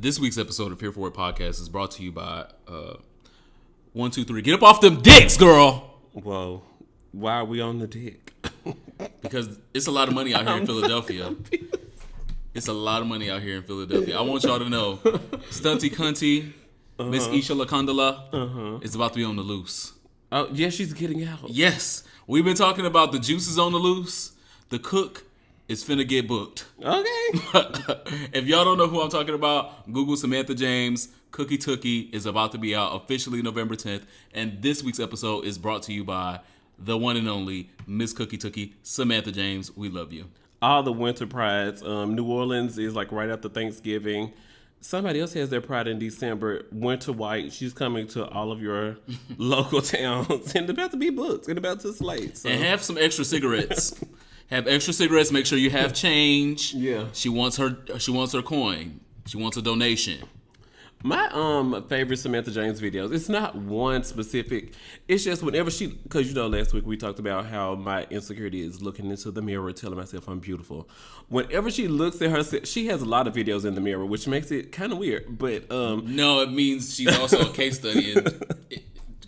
This week's episode of Here For It Podcast is brought to you by 1, 2, 3. Get up off them dicks, girl. Whoa. Why are we on the dick? Because it's a lot of money out here in Philadelphia. It's a lot of money out here in Philadelphia. I want y'all to know, Stunty Cunty, Miss Isha LaCondola is about to be on the loose. Oh, yeah, she's getting out. Yes. We've been talking about the juices on the loose. The cook is finna get booked. Okay. If y'all don't know who I'm talking about, Google Samantha James. Cookie Tookie is about to be out officially November 10th. And this week's episode is brought to you by the one and only Miss Cookie Tookie, Samantha James. We love you. All the winter prides. New Orleans is like right after Thanksgiving. Somebody else has their pride in December. Winter White. She's coming to all of your local towns and about to be booked and about to slate. So. And have some extra cigarettes. Have extra cigarettes. Make sure you have change. Yeah. She wants her coin. She wants a donation. My favorite Samantha James videos, it's not one specific, it's just whenever she, because you know last week we talked about how my insecurity is looking into the mirror telling myself I'm beautiful. Whenever she looks at herself, she has a lot of videos in the mirror, which makes it kind of weird, but no, it means she's also a case study.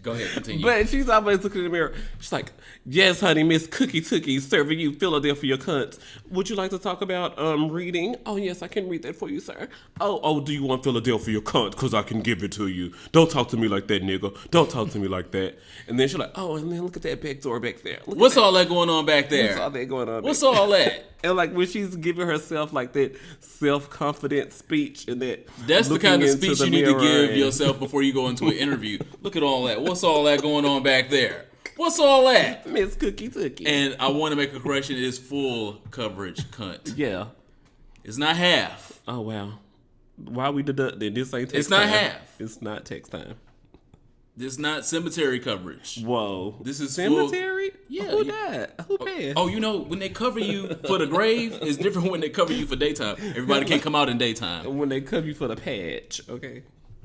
Go ahead, continue. But she's always looking in the mirror. She's like, yes, honey, Miss Cookie Tookie serving you Philadelphia cunts. Would you like to talk about reading? Oh, yes, I can read that for you, sir. Oh, do you want Philadelphia cunt? Because I can give it to you. Don't talk to me like that, nigga. Don't talk to me like that. And then she's like, oh, and then look at that back door back there. What's all that going on back there? What's all that going on? What's all that? And like when she's giving herself like that self-confident speech and that's the kind of speech you need to give yourself before you go into an interview. Look at all that. What's all that going on back there? What's all that? Miss Cookie Tookie. And I want to make a correction. It is full coverage, cunt. Yeah. It's not half. Oh, wow. Why we deducting? This ain't text It's not time. half. It's not text time. This is not cemetery coverage. Whoa. This is cemetery? Full, yeah. Who died? Who passed? Oh, you know, when they cover you for the grave, it's different when they cover you for daytime. Everybody can't come out in daytime. When they cover you for the patch, okay.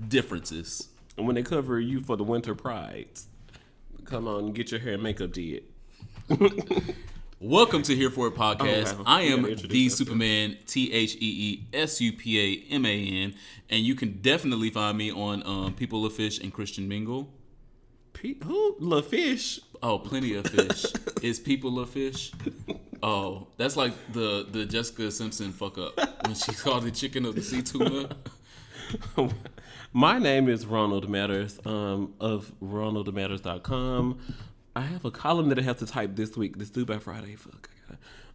Differences. And when they cover you for the winter prides, come on, get your hair and makeup did. Welcome to Here For It Podcast. Oh, wow. I am the Superman, TheeSuperman, and you can definitely find me on People of Fish and Christian Mingle. Who? La Fish? Oh, Plenty of Fish. Is People of Fish? Oh, that's like the Jessica Simpson fuck up when she called the chicken of the sea tuna. My name is Ronald Matters of RonaldMatters.com. I have a column that I have to type this week. This due by Friday. Fuck.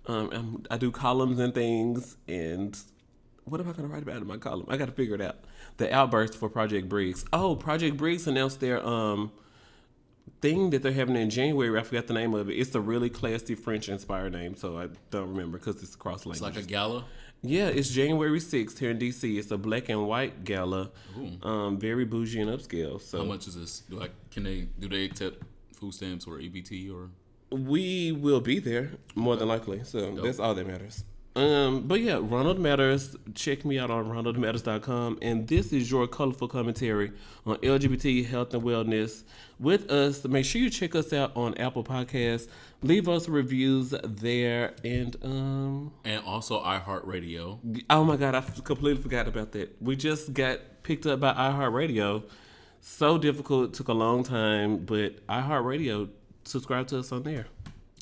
I do columns and things. And what am I going to write about in my column? I got to figure it out. The outburst for Project Briggs. Oh, Project Briggs announced their thing that they're having in January. I forgot the name of it. It's a really classy French-inspired name, so I don't remember because it's cross language. It's like a gala? Yeah, it's January 6th here in D.C. It's a black and white gala. Very bougie and upscale. So how much is this? Do they accept food stamps or EBT or? We will be there more than likely. So that's all that matters. But yeah, Ronald Matters. Check me out on RonaldMatters.com. And this is your colorful commentary on LGBT health and wellness with us. Make sure you check us out on Apple Podcasts. Leave us reviews there and also iHeartRadio. Oh my God, I completely forgot about that. We just got picked up by iHeartRadio. So difficult, took a long time, but iHeartRadio, subscribe to us on there.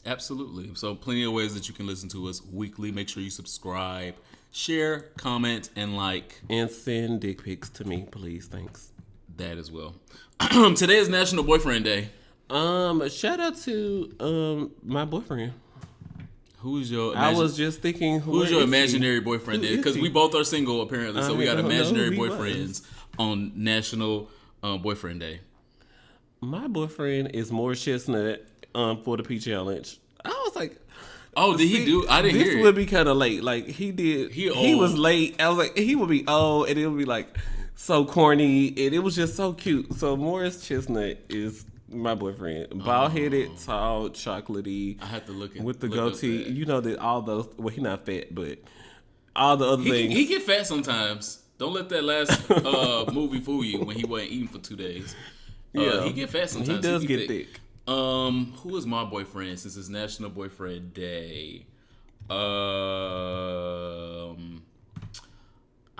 Absolutely. So plenty of ways that you can listen to us weekly. Make sure you subscribe, share, comment, and like. And send dick pics to me, please. Thanks. That as well. Today is National Boyfriend Day. Shout out to my boyfriend. Who's your? I was just thinking, who's your imaginary boyfriend? Because we both are single apparently, so we got imaginary boyfriends on National Boyfriend Day. My boyfriend is more Chestnut for the P Challenge. I was like, oh, did he do? I didn't hear it. This would be kind of late. Like he did. He was late. I was like, he would be old, and it would be like so corny, and it was just so cute. So Morris Chestnut is my boyfriend. Bald headed, tall, chocolatey. I have to look at with the goatee. You know that all those. Well, he's not fat, but all the other things. He get fat sometimes. Don't let that last movie fool you when he wasn't eating for 2 days. Yeah, he get fat sometimes. He does get thick. Who is my boyfriend since it's National Boyfriend Day?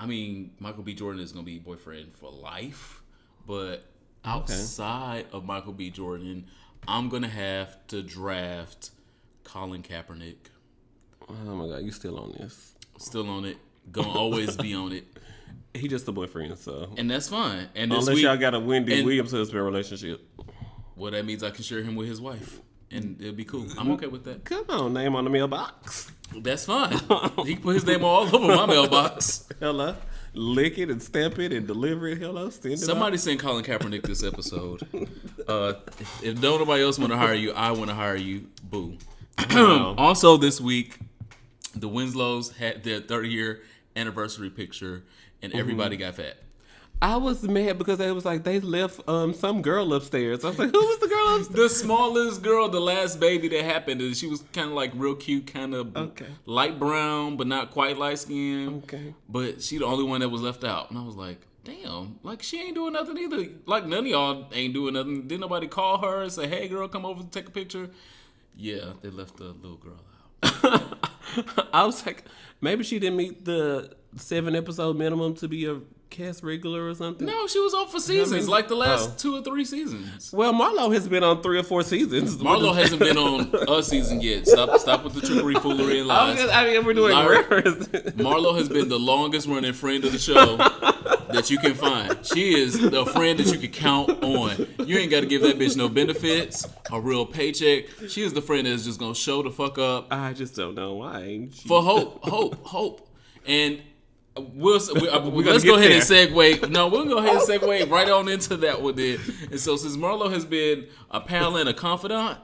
I I mean, Michael B. Jordan is going to be boyfriend for life. But outside of Michael B. Jordan, I'm going to have to draft Colin Kaepernick. Oh my God, you still on this? Still on it. Gonna always be on it. He just a boyfriend, so. And that's fine. And unless y'all got a Wendy Williams husband relationship. Well, that means I can share him with his wife. And it'll be cool. I'm okay with that. Come on, name on the mailbox. That's fine. He can put his name all over my mailbox. Hello. Lick it and stamp it and deliver it. Hello. Send it Somebody send Colin Kaepernick this episode. If nobody else want to hire you, I want to hire you. Boo. Also this week, the Winslows had their 30-year anniversary picture, and everybody got fat. I was mad because they was like, they left some girl upstairs. I was like, who was the girl upstairs? The smallest girl, the last baby that happened, and she was kind of like real cute, kind of light brown, but not quite light skin. Okay. But she the only one that was left out. And I was like, damn, like she ain't doing nothing either. Like none of y'all ain't doing nothing. Didn't nobody call her and say, hey girl, come over and take a picture? Yeah, they left the little girl out. I was like, maybe she didn't meet the 7-episode minimum to be a cast regular or something. No, she was on for seasons, like the last 2 or 3 seasons. Well, Marlo has been on 3 or 4 seasons. Marlo hasn't been on a season yet. Stop with the trickery, foolery, and lies. We're doing Marlo has been the longest running friend of the show that you can find. She is the friend that you can count on. You ain't got to give that bitch no benefits, a real paycheck. She is the friend that's just gonna show the fuck up. I just don't know why. For hope. And let's go ahead and segue. No, we'll go ahead and segue right on into that one then. And so since Marlo has been a pal and a confidant,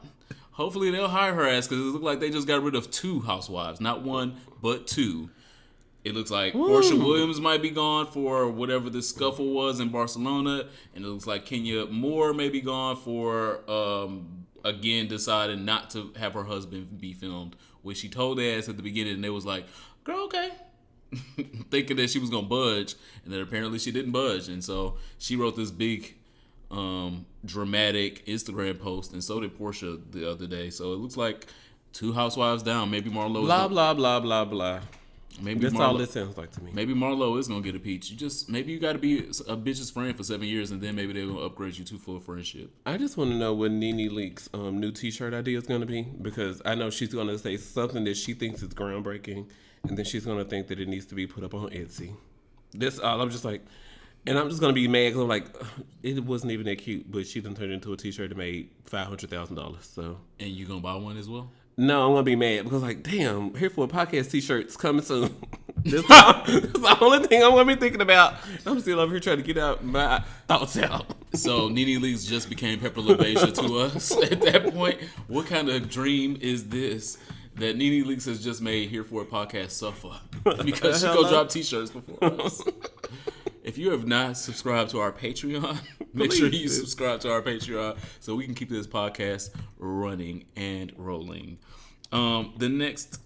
hopefully they'll hire her ass, because it looks like they just got rid of 2 housewives. Not 1, but 2. It looks like Portia Williams might be gone for whatever the scuffle was in Barcelona. And it looks like Kenya Moore may be gone for, again, deciding not to have her husband be filmed, which she told their ass at the beginning. And they was like, girl, okay. Thinking that she was going to budge. And then apparently she didn't budge. And so she wrote this big, dramatic Instagram post. And so did Portia the other day. So it looks like 2 housewives down. Maybe Marlo. Blah, blah, blah, blah, blah. Maybe that's Marlo, all it sounds like to me. Maybe Marlo is gonna get a peach. Maybe you got to be a bitch's friend for 7 years, and then maybe they're gonna upgrade you to full friendship. I just want to know what Nene Leakes' new T-shirt idea is gonna be, because I know she's gonna say something that she thinks is groundbreaking, and then she's gonna think that it needs to be put up on Etsy. That's all. I'm just like, and I'm just gonna be mad because I'm like, it wasn't even that cute, but she done turned it into a T-shirt that made $500,000. So. And you gonna buy one as well? No, I'm gonna be mad because, like, damn, Here for a Podcast T-shirts coming soon. That's the only thing I'm gonna be thinking about. I'm still over here trying to get out my thoughts out. So Nene Leakes just became Pepper LaBeija to us at that point. What kind of dream is this that Nene Leakes has just made Here for a Podcast suffer? Because she go drop T-shirts before us. If you have not subscribed to our Patreon, make sure you subscribe to our Patreon so we can keep this podcast running and rolling. The next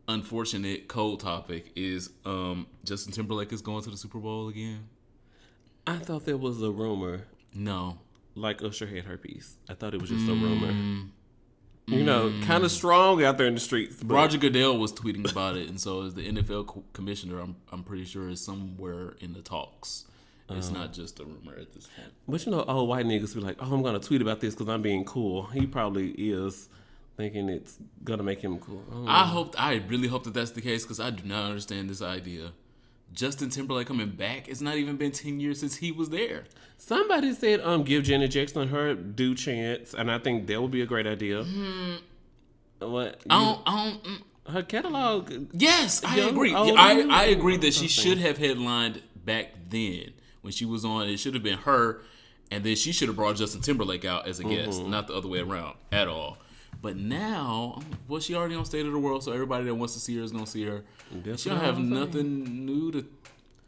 unfortunate cold topic is Justin Timberlake is going to the Super Bowl again. I thought there was a rumor. No. Like Usher had herpes. I thought it was just a rumor. You know, kind of strong out there in the streets. But Roger Goodell was tweeting about it, and so as the NFL commissioner, I'm pretty sure is somewhere in the talks. It's not just a rumor at this point. But you know, old white niggas be like, oh, I'm going to tweet about this because I'm being cool. He probably is thinking it's going to make him cool. I really hope that that's the case, because I do not understand this idea. Justin Timberlake coming back. It's not even been 10 years since he was there. Somebody said, give Janet Jackson her due chance, and I think that would be a great idea. What? Her catalog. Yes, I agree. I agree that she should have headlined back then when she was on. It should have been her, and then she should have brought Justin Timberlake out as a guest, not the other way around at all. But now, well, she already on State of the World, so everybody that wants to see her is gonna see her. She don't have nothing new to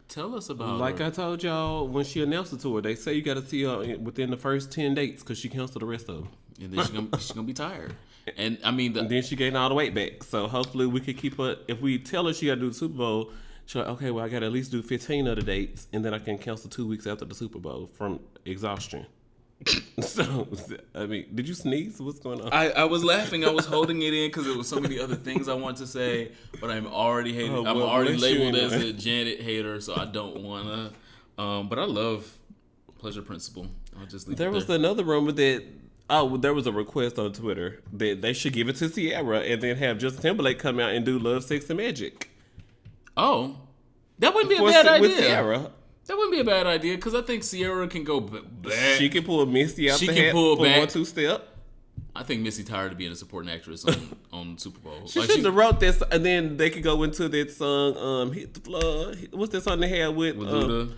tell us about. Like her. I told y'all when she announced the tour, they say you got to see her within the first 10 dates because she canceled the rest of them. And then she's gonna be tired. And I mean, and then she gained all the weight back. So hopefully we could keep her. If we tell her she got to do the Super Bowl, she's like, okay, well I got to at least do 15 other dates, and then I can cancel 2 weeks after the Super Bowl from exhaustion. So, I mean, did you sneeze? What's going on? I was laughing. I was holding it in because there was so many other things I want to say, but I'm already hating. Oh, I'm well, already bless you labeled as anyway. a Janet hater, so I don't wanna. But I love Pleasure Principle. I'll just leave There it was there. another rumor that there was a request on Twitter that they should give it to Sierra and then have Justin Timberlake come out and do Love, Sex, and Magic. Oh, that wouldn't be a bad idea. With Sierra. That wouldn't be a bad idea because I think Sierra can go back. She can pull Missy out She the can hat pull for back. 1-2 step. I think Missy tired of being a supporting actress on Super Bowl. She Like, shouldn't have wrote this, and then they could go into that song. Hit the floor. What's that song they had with Luda.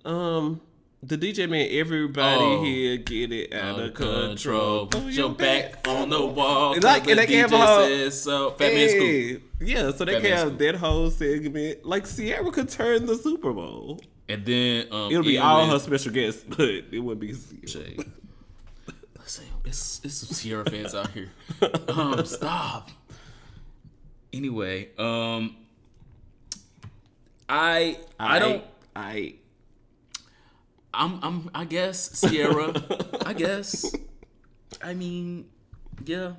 the DJ man? Everybody Oh. here get it out of control. Put your back on the wall. And like, the and they can have a DJ whole, says so. Fat Man Scoop. hey, yeah. So they Fat can Man have Scoop. that whole segment. Like Sierra could turn the Super Bowl. And then It'll be Ian all Liz- her special guests, but it wouldn't be Sierra. Shay. Listen, it's some Sierra fans out here. Stop. Anyway, I guess Sierra. I guess. I mean, yeah.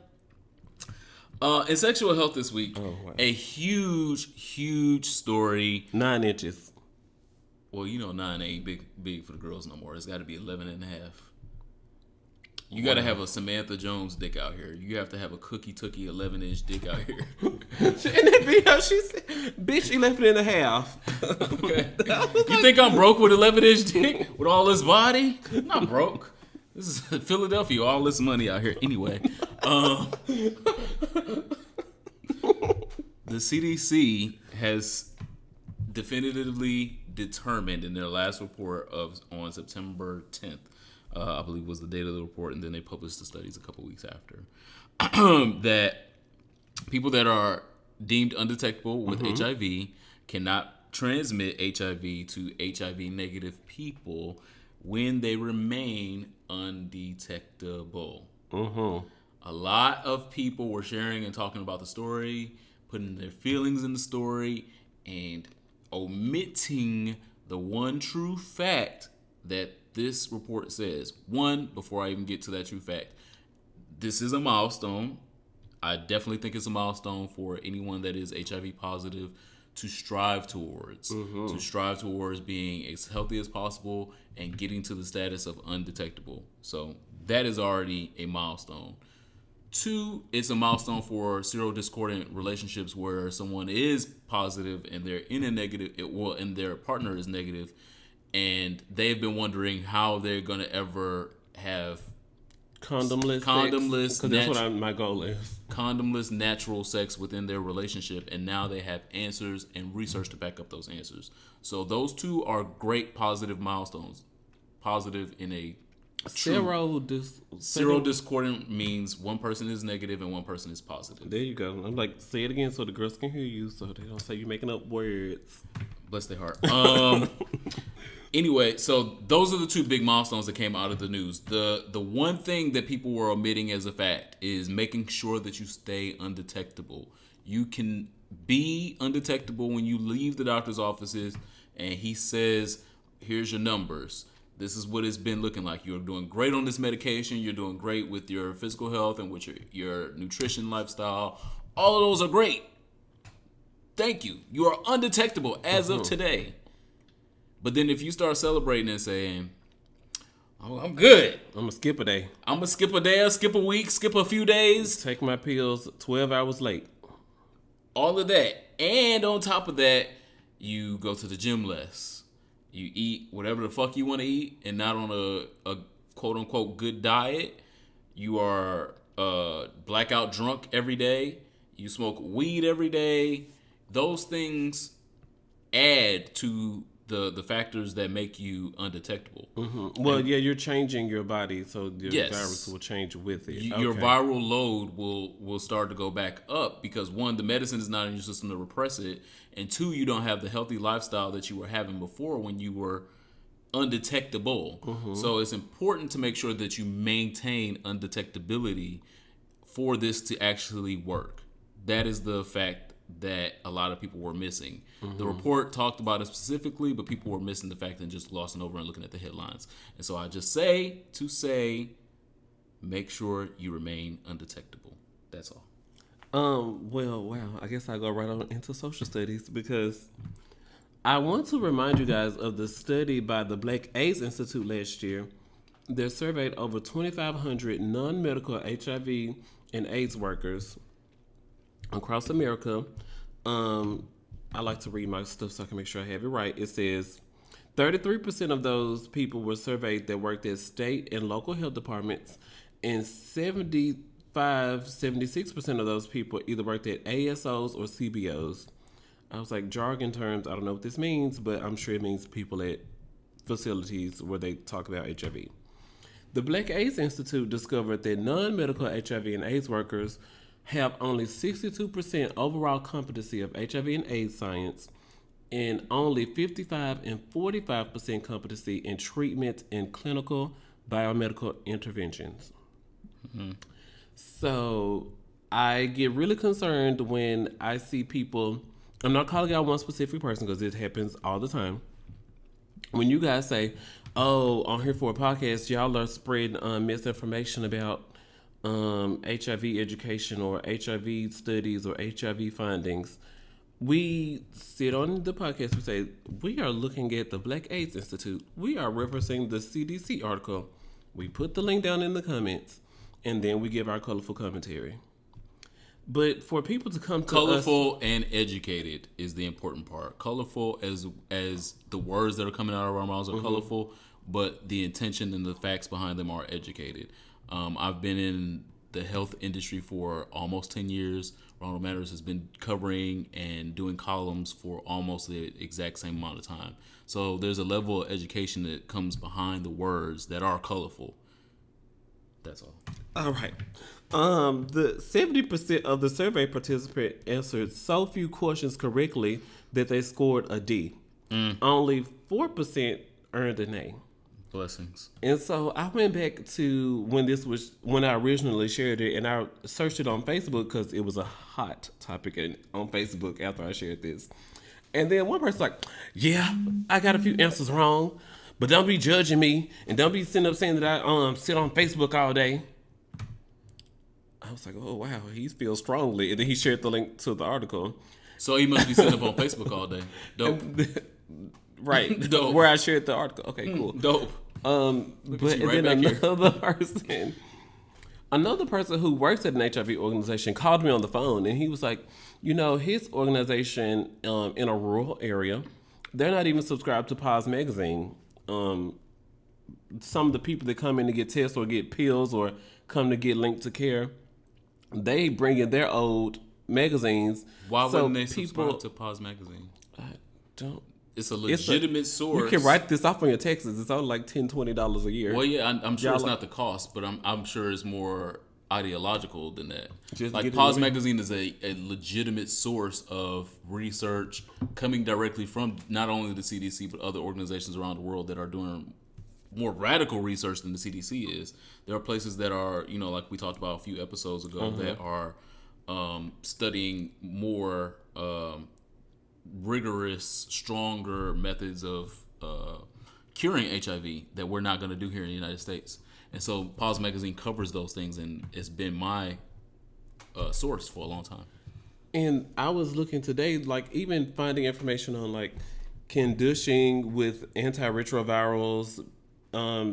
In sexual health this week, wow. a huge story. 9 inches. Well, 9 ain't big for the girls no more. It's got to be 11 and a half. You got to have a Samantha Jones dick out here. You have to have a Cookie Tookie 11-inch dick out here. In that video, she said, "Bitch, 11 and a half." Okay. You think I'm broke with 11-inch dick with all this body? I'm not broke. This is Philadelphia. All this money out here. Anyway, the CDC has definitively determined in their last report on September 10th, I believe was the date of the report, and then they published the studies a couple weeks after, that people that are deemed undetectable with HIV cannot transmit HIV to HIV negative people when they remain undetectable. A lot of people were sharing and talking about the story, putting their feelings in the story, and omitting the one true fact that this report says. One, before I even get to that true fact, this is a milestone. I definitely think it's a milestone for anyone that is HIV positive to strive towards. To strive towards being as healthy as possible and getting to the status of undetectable. So that is already a milestone. Two, it's a milestone for serodiscordant relationships where someone is positive and they're in a negative, and their partner is negative, and they've been wondering how they're going to ever have Condomless. Condomless, Because that's what my goal is. condomless natural sex within their relationship, and now they have answers and research to back up those answers. So those two are great positive milestones. Positive in a serodiscordant means one person is negative and one person is positive. There you go. I'm like, say it again so the girls can hear you, so they don't say you're making up words. Bless their heart. Anyway, so those are the two big milestones that came out of the news. The one thing that people were omitting as a fact is making sure that you stay undetectable. You can be undetectable when you leave the doctor's offices and he says, here's your numbers. This is what it's been looking like. You're doing great on this medication. You're doing great with your physical health and with your nutrition lifestyle. All of those are great. Thank you. You are undetectable as of today. But then if you start celebrating and saying, oh, I'm good. I'm going to skip a day. I'm going to skip a day, skip a week, skip a few days. Take my pills 12 hours late. All of that. And on top of that, you go to the gym less. You eat whatever the fuck you want to eat and not on a quote-unquote good diet. You are blackout drunk every day. You smoke weed every day. Those things add to the factors that make you undetectable. Well, yeah, you're changing your body, so your Yes. virus will change with it. Your Okay. viral load will start to go back up because, one, the medicine is not in your system to repress it, and two, you don't have the healthy lifestyle that you were having before when you were undetectable. So it's important to make sure that you maintain undetectability for this to actually work. That is the fact that a lot of people were missing. The report talked about it specifically, but people were missing the fact and just glossing over and looking at the headlines. And so I just say, make sure you remain undetectable. That's all. Well, wow. I guess I'll go right on into social studies because I want to remind you guys of the study by the Black AIDS Institute last year. They surveyed over 2,500 non-medical HIV and AIDS workers across America. I like to read my stuff so I can make sure I have it right. It says 33% of those people were surveyed that worked at state and local health departments, and 76% of those people either worked at ASOs or CBOs. I was like, jargon terms, I don't know what this means, but I'm sure it means people at facilities where they talk about HIV. The Black AIDS Institute discovered that non-medical HIV and AIDS workers have only 62% overall competency of HIV and AIDS science and only 55 and 45% competency in treatment and clinical biomedical interventions. So I get really concerned when I see people, I'm not calling out one specific person because it happens all the time. When you guys say, oh, on here for a podcast, y'all are spreading misinformation about HIV education or HIV studies or HIV findings. We sit on the podcast, we say, we are looking at the Black AIDS Institute. We are referencing the CDC article. We put the link down in the comments, and then we give our colorful commentary. But for people to come to colorful and educated is the important part. Colorful as the words that are coming out of our mouths are colorful, but the intention and the facts behind them are educated. I've been in the health industry for almost 10 years. Ronald Matters has been covering and doing columns for almost the exact same amount of time. So there's a level of education that comes behind the words that are colorful. That's all. All right. The 70% of the survey participants answered so few questions correctly that they scored a D. Only 4% earned an A. Blessings. And so I went back to when I originally shared it, and I searched it on Facebook because it was a hot topic on Facebook after I shared this. And then one person's like, yeah, I got a few answers wrong, but don't be judging me and don't be sitting up saying that I sit on Facebook all day. I was like, oh, wow, he feels strongly. And then he shared the link to the article. So he must be sitting up on Facebook all day. Dope. Right. Dope. Where I shared the article. Okay, cool. Dope. But right then here. another person who works at an HIV organization called me on the phone, and he was like, his organization in a rural area, they're not even subscribed to Paws Magazine. Some of the people that come in to get tests or get pills or come to get linked to care, they bring in their old magazines. Why wouldn't they subscribe to Paws Magazine? I don't. It's a legitimate source. You can write this off on your taxes. It's only like $10, $20 a year. Well, yeah, I'm sure it's not the cost, but I'm sure it's more ideological than that. Like Paws Magazine is a legitimate source of research coming directly from not only the CDC but other organizations around the world that are doing more radical research than the CDC is. There are places that are, like we talked about a few episodes ago, that are studying more rigorous, stronger methods of curing HIV that we're not going to do here in the United States. And so Paws Magazine covers those things, and it's been my source for a long time. And I was looking today, like even finding information on like conditioning with antiretrovirals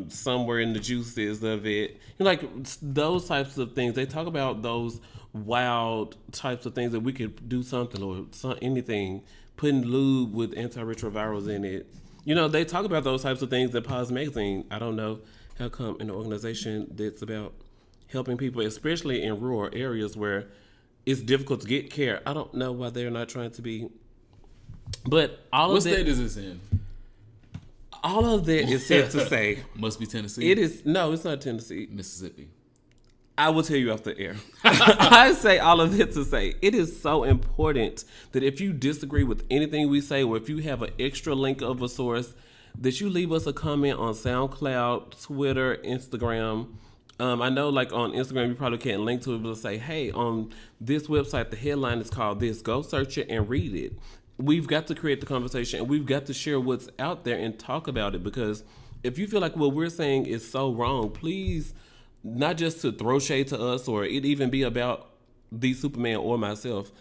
somewhere in the juices of it. Like those types of things. They talk about those wild types of things that we could do something or anything, putting lube with antiretrovirals in it. They talk about those types of things at Paws Magazine. I don't know how come an organization that's about helping people, especially in rural areas where it's difficult to get care. I don't know why they're not trying to be. But what state is this in? All of that is said to say. Must be Tennessee. It is. No, it's not Tennessee. Mississippi. I will tell you off the air. I say all of that to say it is so important that if you disagree with anything we say, or if you have an extra link of a source, that you leave us a comment on SoundCloud, Twitter, Instagram, I know, like on Instagram, you probably can't link to it, but say, hey, on this website, the headline is called this. Go search it and read it. We've got to create the conversation, and we've got to share what's out there and talk about it. Because if you feel like what we're saying is so wrong, please, not just to throw shade to us or it even be about the Superman or myself.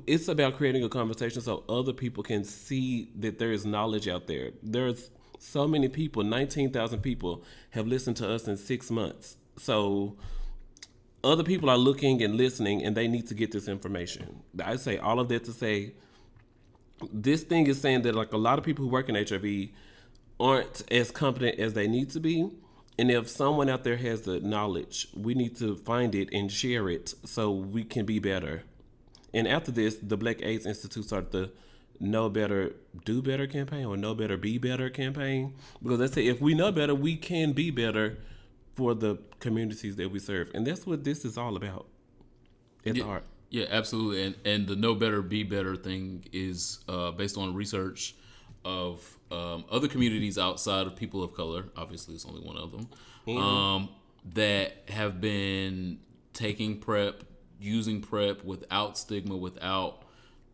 It's about creating a conversation so other people can see that there is knowledge out there. There's so many people, 19,000 people have listened to us in 6 months. So other people are looking and listening, and they need to get this information. I say all of that to say this thing is saying that like a lot of people who work in HIV aren't as competent as they need to be. And if someone out there has the knowledge, we need to find it and share it so we can be better. And after this, the Black AIDS Institute started the Know Better, Do Better campaign, or Know Better, Be Better campaign. Because they say if we know better, we can be better for the communities that we serve. And that's what this is all about at the heart. Yeah, absolutely. And the Know Better, Be Better thing is based on research of other communities outside of people of color. Obviously, it's only one of them. That have been taking PrEP, using PrEP without stigma, without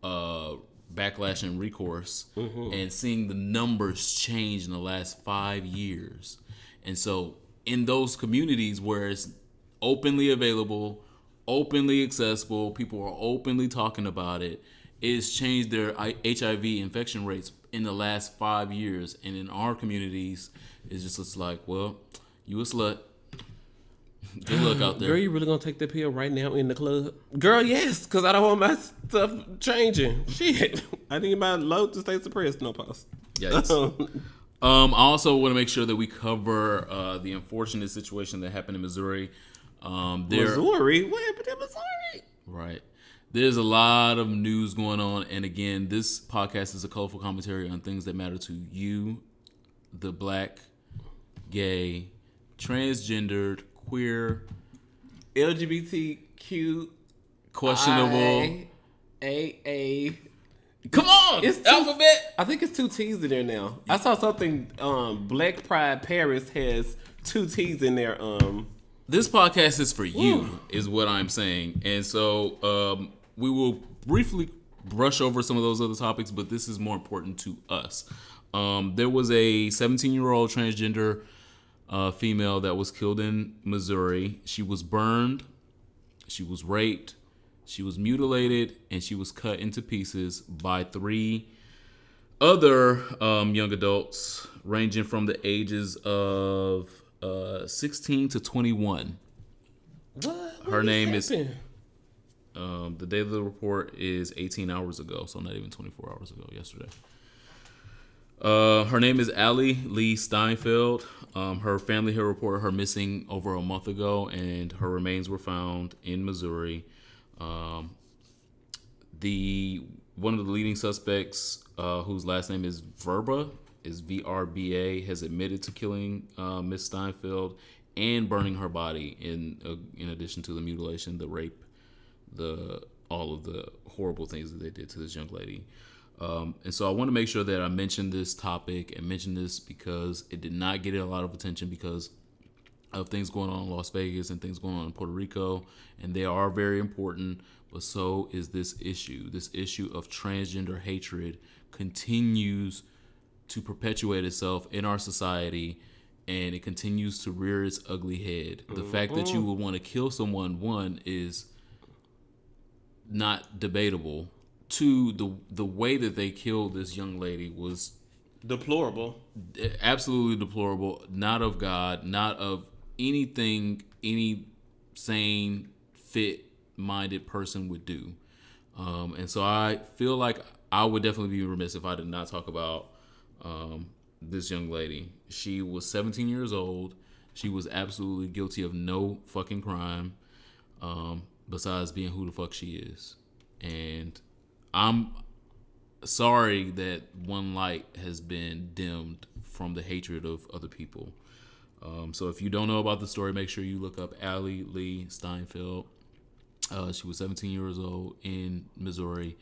backlash and recourse, and seeing the numbers change in the last 5 years. And so in those communities where it's openly available, openly accessible, people are openly talking about it, it's changed their HIV infection rates in the last 5 years. And in our communities, it's just like, well, you a slut. Good luck out there. Girl, you really gonna take that pill right now in the club? Girl, yes, because I don't want my stuff changing. Shit. I need my load to stay suppressed. No pause. Yes. I also want to make sure that we cover the unfortunate situation that happened in Missouri. Missouri? What happened in Missouri? Right. There's a lot of news going on. And again, this podcast is a colorful commentary on things that matter to you, the black, gay, transgendered, queer, LGBTQ, questionable, AA. Come on, It's alphabet. I think it's 2 T's in there now. I saw something. Black Pride Paris has 2 T's in there. This podcast is for you, is what I'm saying. And so we will briefly brush over some of those other topics, but this is more important to us. There was a 17-year-old transgender female that was killed in Missouri. She was burned, she was raped, she was mutilated, and she was cut into pieces by 3 other young adults ranging from the ages of 16 to 21. What? Her name is, the date of the report is 18 hours ago, so not even 24 hours ago, yesterday. Her name is Allie Lee Steinfeld. Her family had reported her missing over a month ago, and her remains were found in Missouri. One of the leading suspects, whose last name is Verba, is VRBA, has admitted to killing Miss Steinfeld and burning her body. In addition to the mutilation, the rape, all of the horrible things that they did to this young lady. And so I want to make sure that I mention this topic and mention this because it did not get a lot of attention because of things going on in Las Vegas and things going on in Puerto Rico. And they are very important, but so is this issue. This issue of transgender hatred continues to perpetuate itself in our society, and it continues to rear its ugly head. The fact that you would want to kill someone, one, is not debatable. 2, the way that they killed this young lady was Deplorable. absolutely deplorable. Not of God, not of anything any sane, fit-minded person would do. And so I feel like I would definitely be remiss if I did not talk about this young lady. She was 17 years old. She was absolutely guilty of no fucking crime besides being who the fuck she is. And I'm sorry that one light has been dimmed from the hatred of other people. So if you don't know about the story, make sure you look up Allie Lee Steinfeld. She was 17 years old in Missouri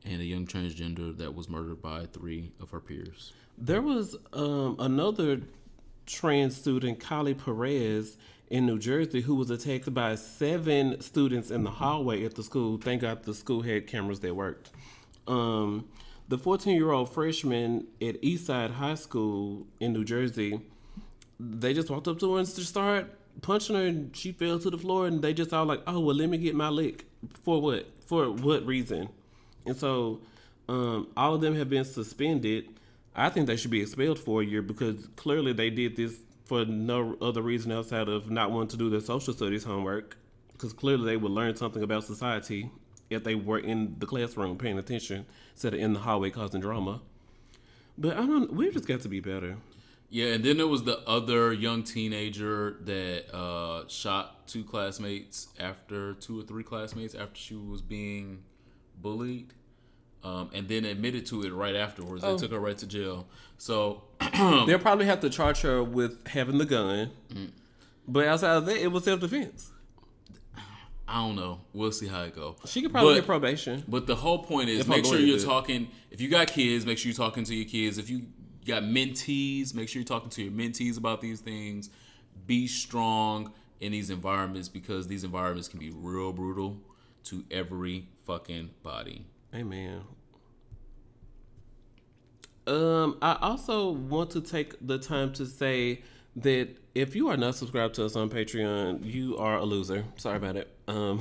and a young transgender that was murdered by 3 of her peers. There was another trans student, Kylie Perez, in New Jersey who was attacked by 7 students in the hallway at the school. Thank God the school had cameras that worked. The 14-year-old freshman at Eastside High School in New Jersey, they just walked up to her and just started punching her, and she fell to the floor, and they just all like, oh, well, let me get my lick. For what? For what reason? And so all of them have been suspended. I think they should be expelled for a year because clearly they did this for no other reason outside of not wanting to do their social studies homework, because clearly they would learn something about society if they were in the classroom paying attention instead of in the hallway causing drama. But we just got to be better. Yeah, and then there was the other young teenager that shot 2 or 3 classmates after she was being bullied, and then admitted to it right afterwards. They took her right to jail. So they'll probably have to charge her with having the gun. But outside of that, it was self-defense. I don't know. We'll see how it goes. She could probably get probation. But the whole point is, make sure you're talking. If you got kids, make sure you're talking to your kids. If you got mentees, make sure you're talking to your mentees about these things. Be strong in these environments because these environments can be real brutal to every fucking body. Amen. I also want to take the time to say that if you are not subscribed to us on Patreon, you are a loser. Sorry about it. Follow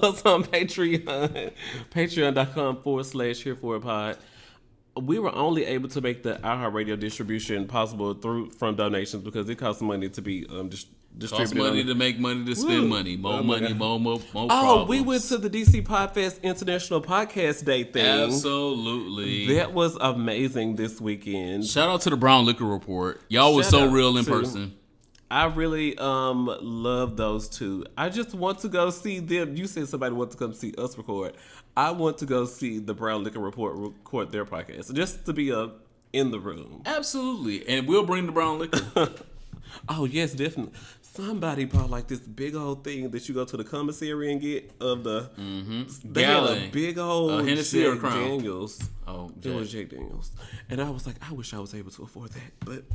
us on Patreon, patreon.com/HereForItPod. We were only able to make the iHeartRadio distribution possible from donations because it costs money to be distributed. Costs money to make money to spend money. More money, more problems. Oh, we went to the DC Podfest International Podcast Day thing. Absolutely. That was amazing this weekend. Shout out to the Brown Liquor Report. Y'all was so real in person. I really love those two. I just want to go see them. You said somebody wants to come see us record. I want to go see the Brown Liquor Report record their podcast just to be in the room. Absolutely, and we'll bring the brown liquor. Oh yes, definitely. Somebody bought like this big old thing that you go to the commissary and get of the they had a big old Hennessy Jack or Crown? Daniels. Oh, it was Jack Daniels, and I was like, I wish I was able to afford that, but.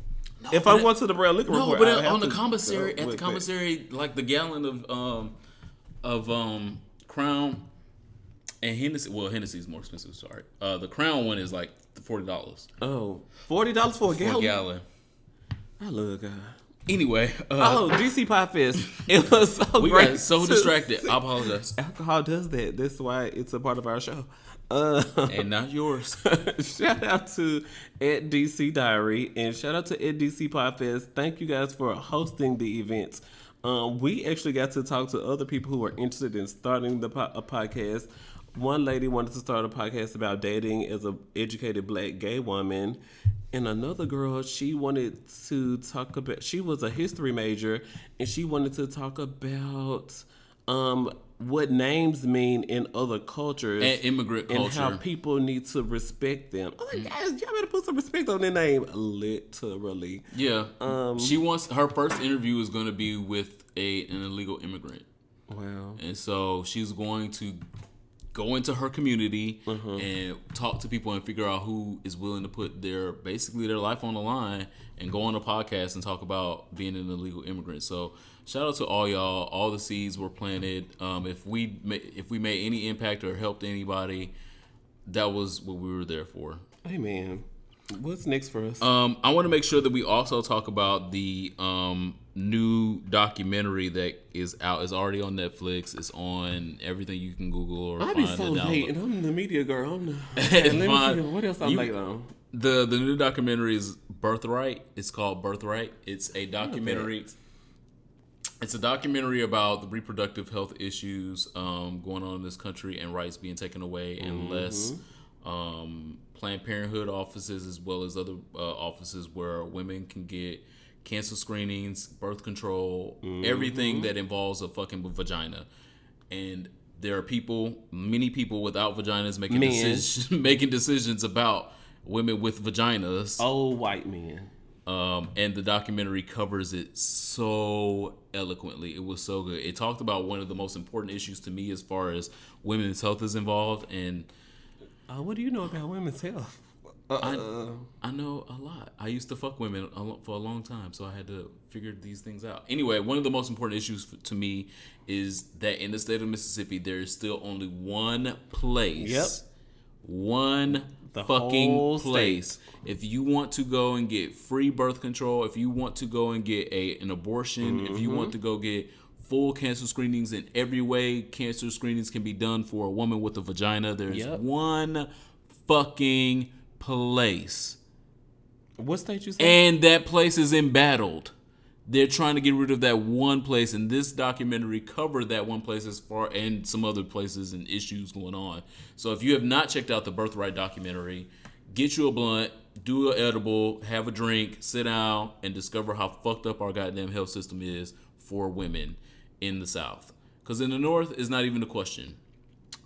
No, if I went to the Brown Liquor Report, but on the commissary, at the commissary, like the gallon of Crown and Hennessy. Well, Hennessy's more expensive. Sorry, the Crown one is like $40. Oh, $40 for a gallon. For a gallon. I love God. Anyway, DC Podfest. It was so we great. got so distracted. I apologize. Alcohol does that. That's why it's a part of our show. And not yours. Shout out to at DC Diary and shout out to at DC Podfest. Thank you guys for hosting the events. We actually got to talk to other people who were interested in starting a podcast. One lady wanted to start a podcast about dating as an educated black gay woman. And another girl, she wanted to talk about, she was a history major, and she wanted to talk about what names mean in other cultures. And immigrant culture. And how people need to respect them. I'm like, guys, y'all better put some respect on their name. Literally. Yeah. She wants, her first interview is going to be with an illegal immigrant. Wow. And so she's going to go into her community and talk to people and figure out who is willing to put their life on the line and go on a podcast and talk about being an illegal immigrant. So shout out to all y'all. All the seeds were planted. If we made any impact or helped anybody, that was what we were there for. Hey man, what's next for us? I want to make sure that we also talk about the new documentary that is out. It's already on Netflix. It's on everything you can Google or I find. be so hating. I'm the media girl. What else I'm late on? The new documentary is Birthright. It's called Birthright. It's a documentary. It's a documentary about the reproductive health issues going on in this country and rights being taken away and less Planned Parenthood offices as well as other offices where women can get cancer screenings, birth control, everything that involves a fucking vagina. And there are many people without vaginas making decisions about women with vaginas. Old white men. And the documentary covers it so eloquently. It was so good. It talked about one of the most important issues to me as far as women's health is involved. And what do you know about women's health? I know a lot. I used to fuck women for a long time, so I had to figure these things out. Anyway, one of the most important issues to me is that in the state of Mississippi, there is still only one place. Yep. One fucking place. If you want to go and get free birth control, if you want to go and get an abortion, if you want to go get full cancer screenings in every way cancer screenings can be done for a woman with a vagina, there's one fucking place. What state you said? And that place is embattled. They're trying to get rid of that one place, and this documentary covered that one place and some other places and issues going on. So if you have not checked out the Birthright documentary, get you a blunt, do an edible, have a drink, sit down, and discover how fucked up our goddamn health system is for women in the South. Because in the North, it's not even a question.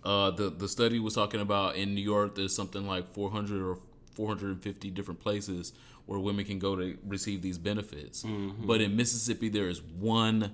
The study was talking about in New York, there's something like 400 or 450 different places where women can go to receive these benefits. But in Mississippi, there is one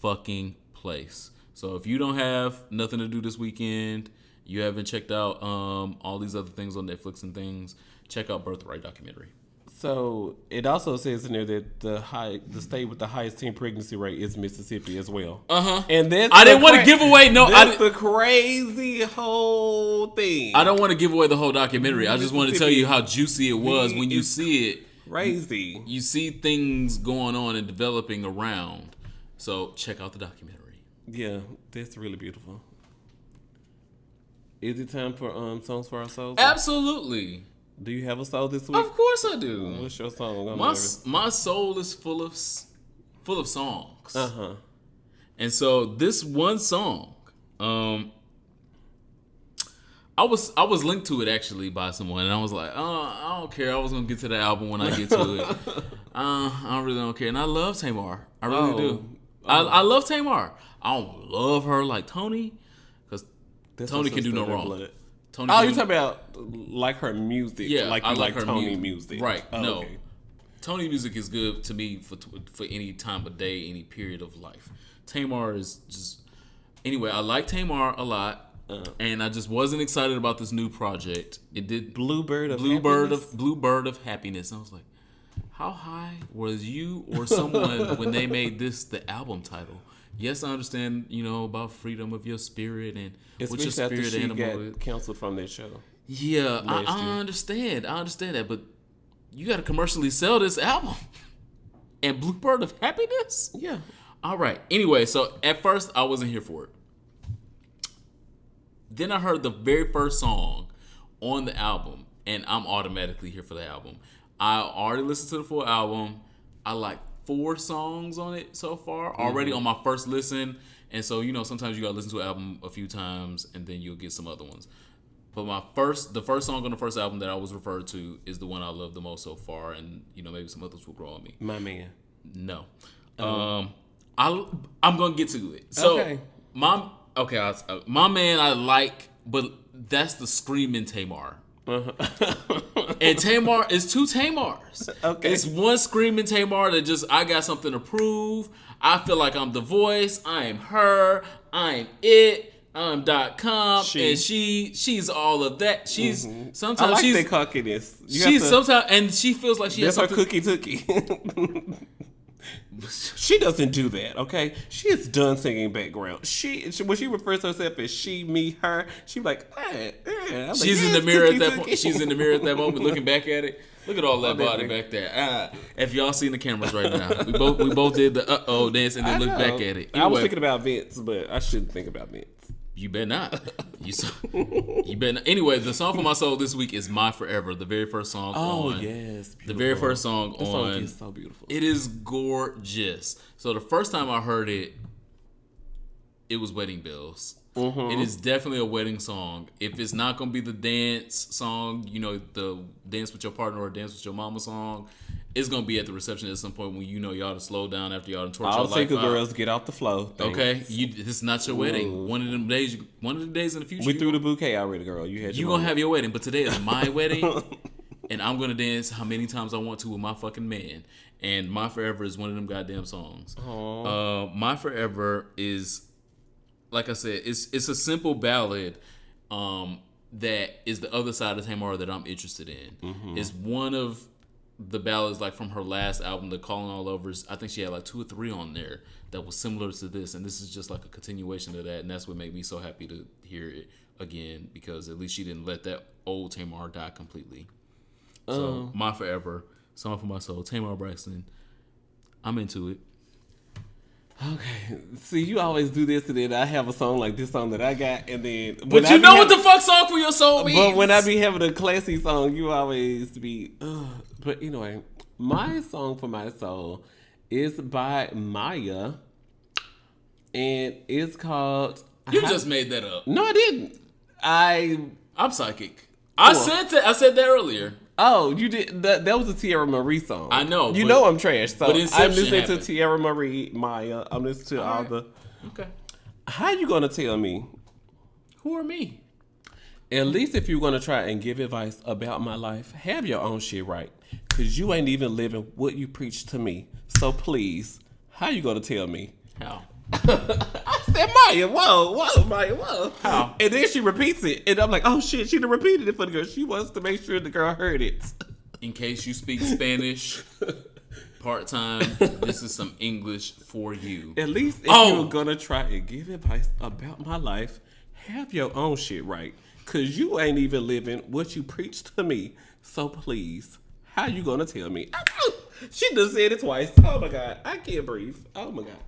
fucking place. So if you don't have nothing to do this weekend, you haven't checked out all these other things on Netflix and things, check out Birthright documentary. So it also says in there that the state with the highest teen pregnancy rate is Mississippi as well. And I didn't want to give away. That's the crazy whole thing. I don't want to give away the whole documentary. I just want to tell you how juicy it was when you see it. Crazy. You see things going on and developing around. So check out the documentary. Yeah, that's really beautiful. Is it time for songs for our souls? Absolutely. Do you have a soul this week? Of course I do. What's your song? My soul is full of songs. And so this one song, I was linked to it actually by someone, and I was like, I don't care. I was gonna get to the album when I get to it. I really don't care, and I love Tamar. I really do. I love Tamar. I don't love her like Tony, because Tony can do no wrong. Tony you're talking about like her music, like you like Tony music, right? No, okay. Tony music is good to me for any time of day, any period of life. Tamar is just anyway. I like Tamar a lot. And I just wasn't excited about this new project. It did Bluebird of Happiness. And I was like, how high was you or someone when they made this the album title? Yes, I understand, about freedom of your spirit and what your spirit animal got canceled from that show. Yeah, I understand that, but you got to commercially sell this album. And Bluebird of Happiness? Yeah. All right. Anyway, so at first I wasn't here for it. Then I heard the very first song on the album, and I'm automatically here for the album. I already listened to the full album. I like 4 songs on it so far already on my first listen. And so, sometimes you got to listen to an album a few times, and then you'll get some other ones. But the first song on the first album that I was referred to is the one I love the most so far, and, maybe some others will grow on me. My Man. No. I'm going to get to it. So, okay. My Man I like, but that's the screaming Tamar. And Tamar is 2 Tamars. Okay. It's one screaming Tamar that just, I got something to prove. I feel like I'm the voice. I am her. I am it. I'm .com. And she's all of that. She's sometimes I like she's the cockiness. Sometimes, and she feels like she has her cookie tookie. She doesn't do that, okay? She is done singing background. She when she refers to herself as she, me, her, she like, she's in the mirror at that point. She's in the mirror at that moment, looking back at it. Look at all that body back there. If y'all seen the cameras right now, we both did the dance and then looked back at it. Anyway, I was thinking about Vince, but I shouldn't think about Vince. You better not. You better not. Anyway, the song for my soul this week is "My Forever," the very first song. Oh yes, beautiful. The very first song the song is so beautiful. It is gorgeous. So the first time I heard it, it was Wedding Bells. It is definitely a wedding song. If it's not gonna be the dance song, the dance with your partner or dance with your mama song, it's gonna be at the reception at some point when y'all to slow down after y'all torture your life. All single girls get off the flow. Thanks. Okay, it's not your wedding. One of the days in the future. We threw the bouquet already, girl. You gonna have your wedding, but today is my wedding, and I'm gonna dance how many times I want to with my fucking man. And "My Forever" is one of them goddamn songs. "My Forever" is, like I said, it's a simple ballad that is the other side of Tamar that I'm interested in. It's one of the ballads like from her last album, the Calling All Overs. I think she had like 2 or 3 on there that was similar to this, and this is just like a continuation of that, and that's what made me so happy to hear it again, because at least she didn't let that old Tamar die completely. So My Forever, Song for My Soul, Tamar Braxton. I'm into it. Okay. See, you always do this, and then I have a song like this song that I got, and then... But you know what the fuck Song for Your Soul means. But when I be having a classy song, you always be... But anyway, my Song for My Soul is by Maya, and it's called... You just made that up. No, I didn't. I'm psychic. I said that earlier. Oh, you did. That was a Tierra Marie song. I know. You know I'm trash. So I'm listening happened. to Tierra Marie, Maya. I'm listening to all the... Okay. How you going to tell me? Who are me? At least if you're going to try and give advice about my life, have your own shit right. Because you ain't even living what you preach to me. So please, how you going to tell me? How? I said, Maya, whoa, Maya, whoa. How? And then she repeats it. And I'm like, oh shit, she done repeated it for the girl. She wants to make sure the girl heard it. In case you speak Spanish part-time, this is some English for you. At least if you're going to try and give advice about my life, have your own shit right. Because you ain't even living what you preach to me. So please, how you going to tell me? She done said it twice. Oh my God. I can't breathe. Oh my God.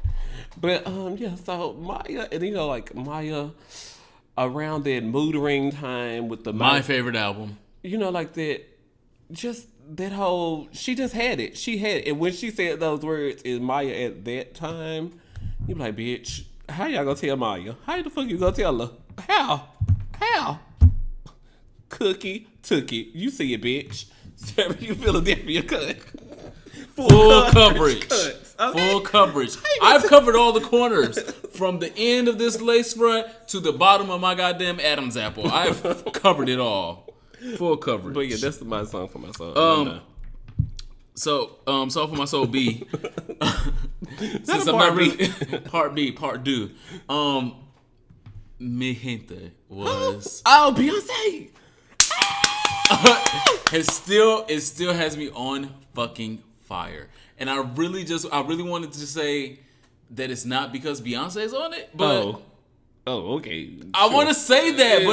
But yeah, so Maya, and like Maya around that Mood Ring time with the my favorite album. Like that, just that whole, she just had it. She had it. And when she said those words, is Maya at that time, you be like, bitch, how y'all gonna tell Maya? How the fuck you gonna tell her? How? Cookie, tookie. You see it, bitch. You Philadelphia cut. Full coverage. Okay? Full coverage. I've covered all the corners from the end of this lace front to the bottom of my goddamn Adam's apple. I've covered it all. Full coverage. But yeah, that's my Song for My Soul. So, Song for My Soul B. Since I'm not really part two. Mi Gente was Beyonce. it still has me on fucking fire. And I really wanted to say that it's not because Beyonce's on it, but okay. I want to say that,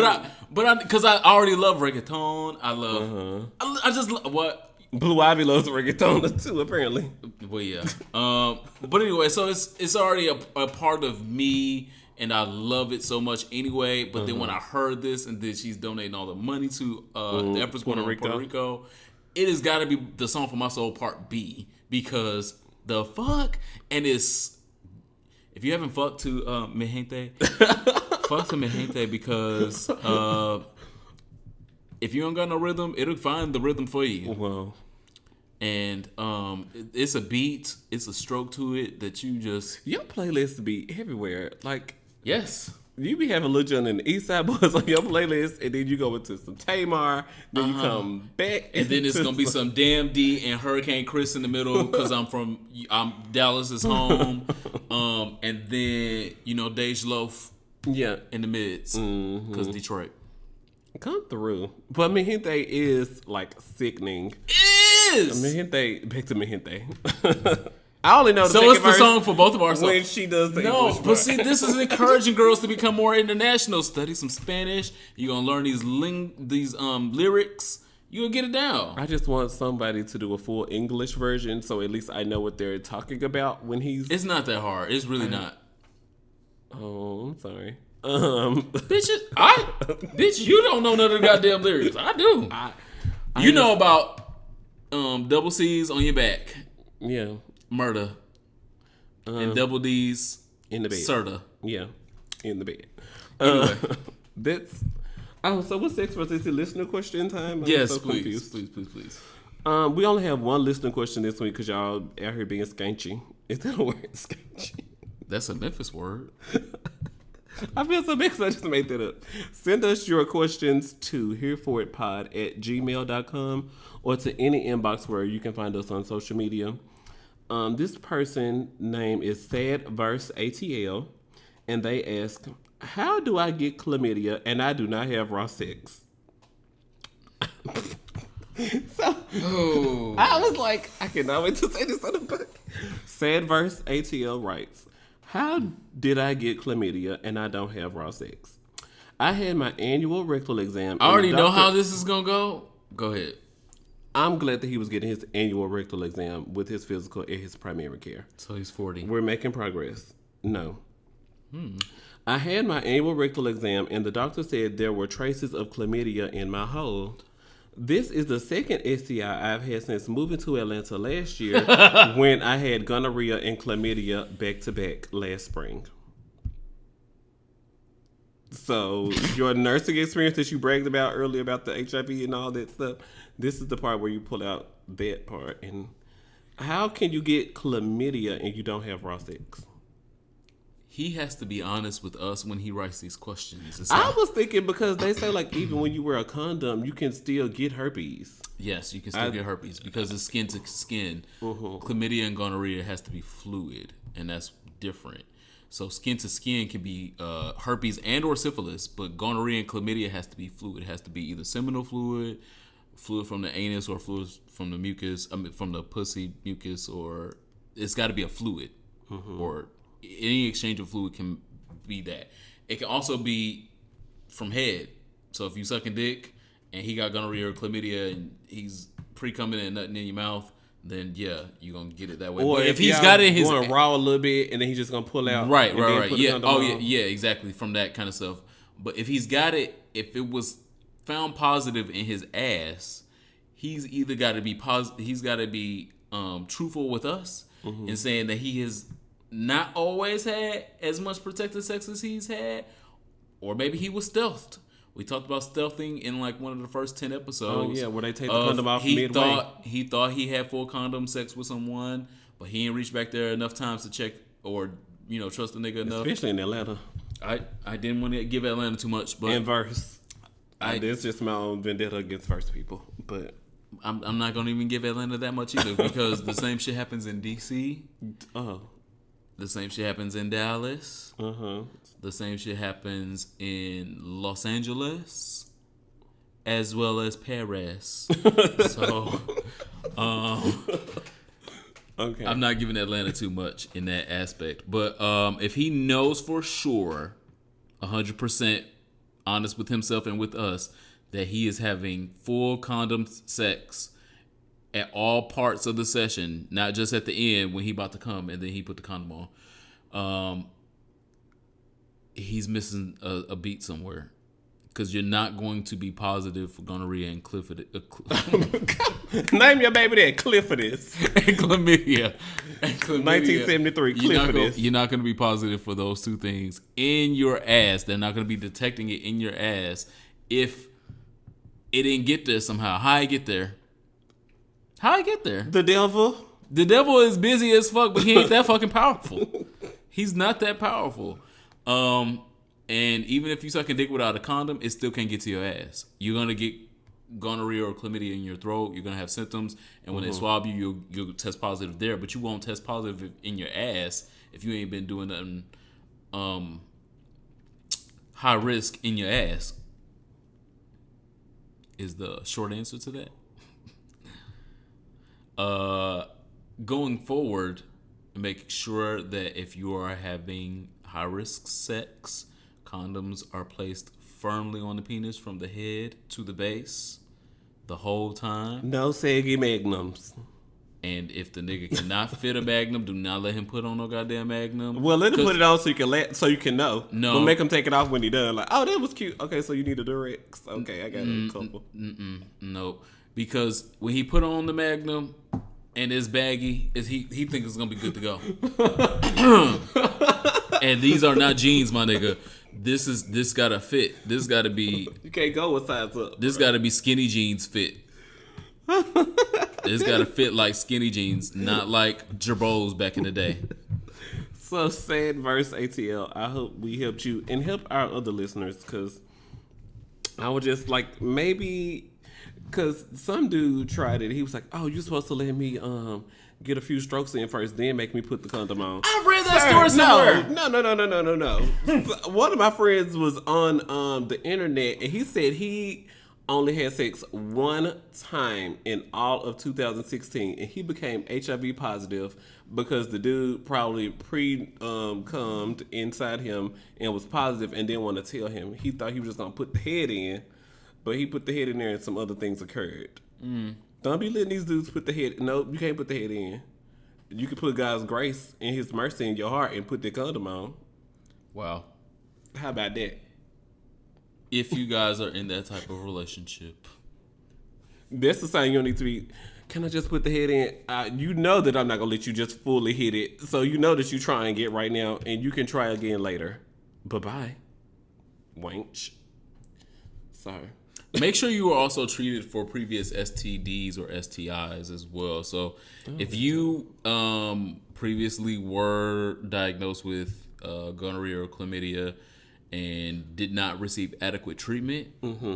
but because I already love reggaeton. I love. I just what. Blue Ivy loves reggaeton too, apparently. Well, yeah. But anyway, so it's already a part of me, and I love it so much anyway. But then when I heard this, and then she's donating all the money to the efforts going on in Puerto Rico, it has got to be the Song for My Soul Part B, because the fuck, and it's, if you haven't fucked to Mi Gente, fuck to Mi Gente, because if you don't got no rhythm, it'll find the rhythm for you. Wow. And it's a beat, it's a stroke to it that you just... Your playlist be everywhere. Like, yes. You be having Lil Jon and the East Side Boys on your playlist, and then you go into some Tamar, then you come back. And then it's going to be some Damn D and Hurricane Chris in the middle, because I'm Dallas is home. And then, Dej Loaf in the mids, because Detroit. Come through. But Mi Gente is like sickening. It is! Mi Gente, back to Mi Gente. I only know the so it's the song for both of our songs. When she does the English but see, this is encouraging girls to become more international. Study some Spanish. You're gonna learn these lyrics. You'll get it down. I just want somebody to do a full English version, so at least I know what they're talking about when he's... It's not that hard. It's really not. Oh, I'm sorry. Bitch, you don't know none of the goddamn lyrics. I do. You know about double C's on your back. Yeah. Murder. And double D's in the bed. Serta. Yeah. In the bed. Anyway. That's... Oh, so what's next for us? Is it listener question time? Yes, so please. We only have one listener question this week because y'all out here being skanky. Is that a word? Skanky? That's a Memphis word. I feel so bad because I just made that up. Send us your questions to hereforitpod@gmail.com or to any inbox where you can find us on social media. This person name is Sad Verse ATL, and they ask, How do I get chlamydia and I do not have raw sex? So I was like, I cannot wait to say this on the book. Sadverse ATL writes, how did I get chlamydia and I don't have raw sex? I had my annual rectal exam. I already know how this is going to go. Go ahead. I'm glad that he was getting his annual rectal exam with his physical at his primary care. So he's 40. We're making progress. No. I had my annual rectal exam and the doctor said there were traces of chlamydia in my hole. This is the second STI I've had since moving to Atlanta last year when I had gonorrhea and chlamydia back to back last spring. So your nursing experience that you bragged about earlier about the HIV and all that stuff, this is the part where you pull out that part. And how can you get chlamydia and you don't have raw sex? He has to be honest with us when he writes these questions. I was thinking because they say like even when you wear a condom, you can still get herpes. Yes, you can still get herpes because it's skin to skin. Chlamydia and gonorrhea has to be fluid, and that's different. So skin to skin can be herpes and or syphilis, but gonorrhea and chlamydia has to be fluid. It has to be either seminal fluid, fluid from the anus, or fluid from the mucus, from the pussy mucus, or it's got to be a fluid, or any exchange of fluid can be that. It can also be from head. So if you sucking dick and he got gonorrhea or chlamydia and he's pre-coming and nothing in your mouth, then yeah, you're gonna get it that way. Or but if he's got it in his going raw a little bit and then he's just gonna pull out. Right. Yeah. Oh yeah, exactly. From that kind of stuff. But if he's got it, if it was found positive in his ass, he's either got to be he's got to be truthful with us and saying that he has not always had as much protected sex as he's had, or maybe he was stealthed. We talked about stealthing in like one of the first 10 episodes. Oh yeah, where they take the condom off midway. He thought he had full condom sex with someone, but he didn't reach back there enough times to check or trust the nigga enough. Especially in Atlanta. I didn't want to give Atlanta too much, but Inverse. It's just my own vendetta against first people, but I'm not gonna even give Atlanta that much either because the same shit happens in DC. The same shit happens in Dallas. The same shit happens in Los Angeles, as well as Paris. So, okay. I'm not giving Atlanta too much in that aspect. But if he knows for sure, 100% honest with himself and with us, that he is having full condom sex at all parts of the session, not just at the end when he about to come and then he put the condom on, he's missing a beat somewhere. Because you're not going to be positive for gonorrhea and Name your baby that, Cliffordus. and chlamydia. 1973, Cliffordus. You're not going to be positive for those two things in your ass. They're not going to be detecting it in your ass if it didn't get there somehow. How I get there? The devil. The devil is busy as fuck, but he ain't that fucking powerful. He's not that powerful. And even if you sucking dick without a condom, it still can't get to your ass. You're gonna get gonorrhea or chlamydia in your throat. You're gonna have symptoms, and when they swab you, you'll test positive there. But you won't test positive in your ass if you ain't been doing nothing high risk in your ass. Is the short answer to that. Going forward, make sure that if you are having high risk sex, condoms are placed firmly on the penis from the head to the base the whole time. No saggy magnums. And if the nigga cannot fit a magnum, do not let him put on no goddamn magnum. Well, let him put it on so you can know. No. But make him take it off when he done. Like, oh, that was cute. Okay, so you need a Durex. Okay, I got a couple. No. Because when he put on the magnum and it's baggy, he thinks it's going to be good to go. And these are not jeans, my nigga. This gotta fit. This gotta be. You can't go with size up. This gotta be skinny jeans fit. This gotta fit like skinny jeans, not like Jabos back in the day. So Sadverse ATL, I hope we helped you and help our other listeners, because I would just like maybe Because some dude tried it. He was like, "Oh, you're supposed to let me get a few strokes in first, then make me put the condom on." I read that story somewhere. No. One of my friends was on the internet, and he said he only had sex one time in all of 2016, and he became HIV positive because the dude probably cummed inside him and was positive and didn't want to tell him. He thought he was just gonna put the head in, but he put the head in there and some other things occurred. Don't be letting these dudes put the head. No, you can't put the head in. You can put God's grace and His mercy in your heart and put the condom on. Wow. How about that? If you guys are in that type of relationship, That's the sign you don't need to be. Can I just put the head in? You know that I'm not gonna let you just fully hit it, so you know that you try and get right now, and you can try again later. Bye bye, wench. Sorry. make sure you are also treated for previous STDs or STIs as well. So if you previously were diagnosed with gonorrhea or chlamydia and did not receive adequate treatment,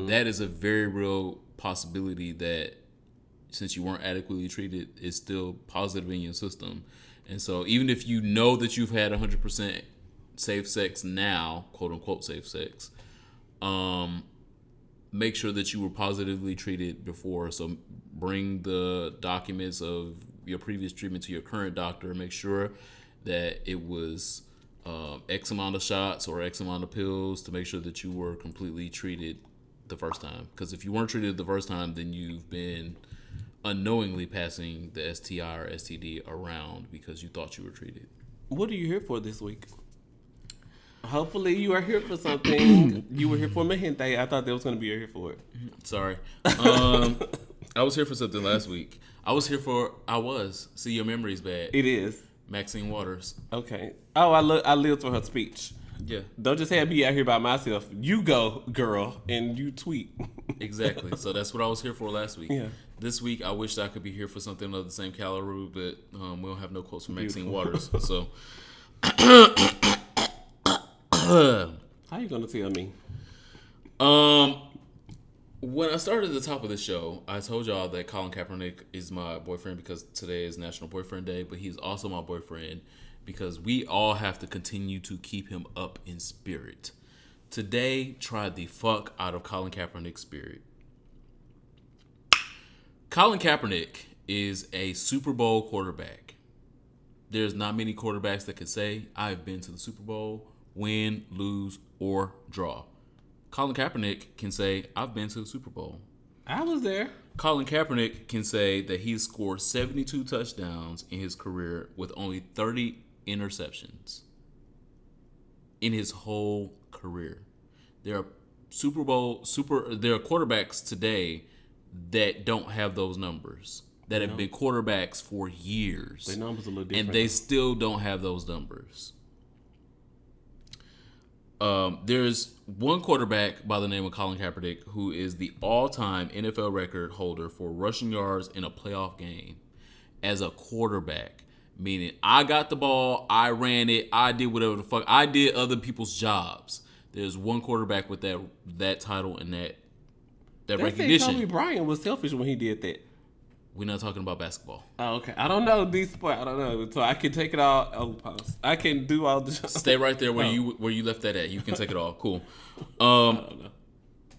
that is a very real possibility that since you weren't adequately treated, it's still positive in your system. And so even if you know that you've had 100% safe sex now, quote unquote safe sex, make sure that you were positively treated before. So bring the documents of your previous treatment to your current doctor. Make sure that it was X amount of shots or X amount of pills to make sure that you were completely treated the first time. Because if you weren't treated the first time, then you've been unknowingly passing the STI or STD around because you thought you were treated. What are you here for this week? Hopefully you are here for something. You were here for Mahente. I thought that was going to be here for it. Sorry. I was here for something last week. See, your memory's bad. It is. Maxine Waters. Okay. Oh, I lived for her speech. Yeah. Don't just have me out here by myself. You go, girl, and you tweet. Exactly. So that's what I was here for last week. Yeah. This week, I wished I could be here for something of the same caliber, but we don't have no quotes from Maxine Beautiful. Waters. So, how you gonna tell me? when I started at the top of the show, I told y'all that Colin Kaepernick is my boyfriend because today is National Boyfriend Day, but he's also my boyfriend because we all have to continue to keep him up in spirit. Today, tried the fuck out of Colin Kaepernick's spirit. Colin Kaepernick is a Super Bowl quarterback. There's not many quarterbacks that can say, I've been to the Super Bowl, win, lose, or draw. Colin Kaepernick can say, I've been to the Super Bowl. I was there. Colin Kaepernick can say that he's scored 72 touchdowns in his career with only 30 interceptions in his whole career. There are quarterbacks today that don't have those numbers, that have been quarterbacks for years. Their numbers a little different. And they still don't have those numbers. There's one quarterback by the name of Colin Kaepernick who is the all-time NFL record holder for rushing yards in a playoff game as a quarterback. Meaning, I got the ball, I ran it, I did whatever the fuck. I did other people's jobs. There's one quarterback with that title and that recognition. Kobe Bryant was selfish when he did that. We're not talking about basketball. Oh, okay. I don't know these sports. I don't know. So I can take it all. Oh, pause. I can do all the. Stay right there where you left that at. You can take it all. Cool. I don't know.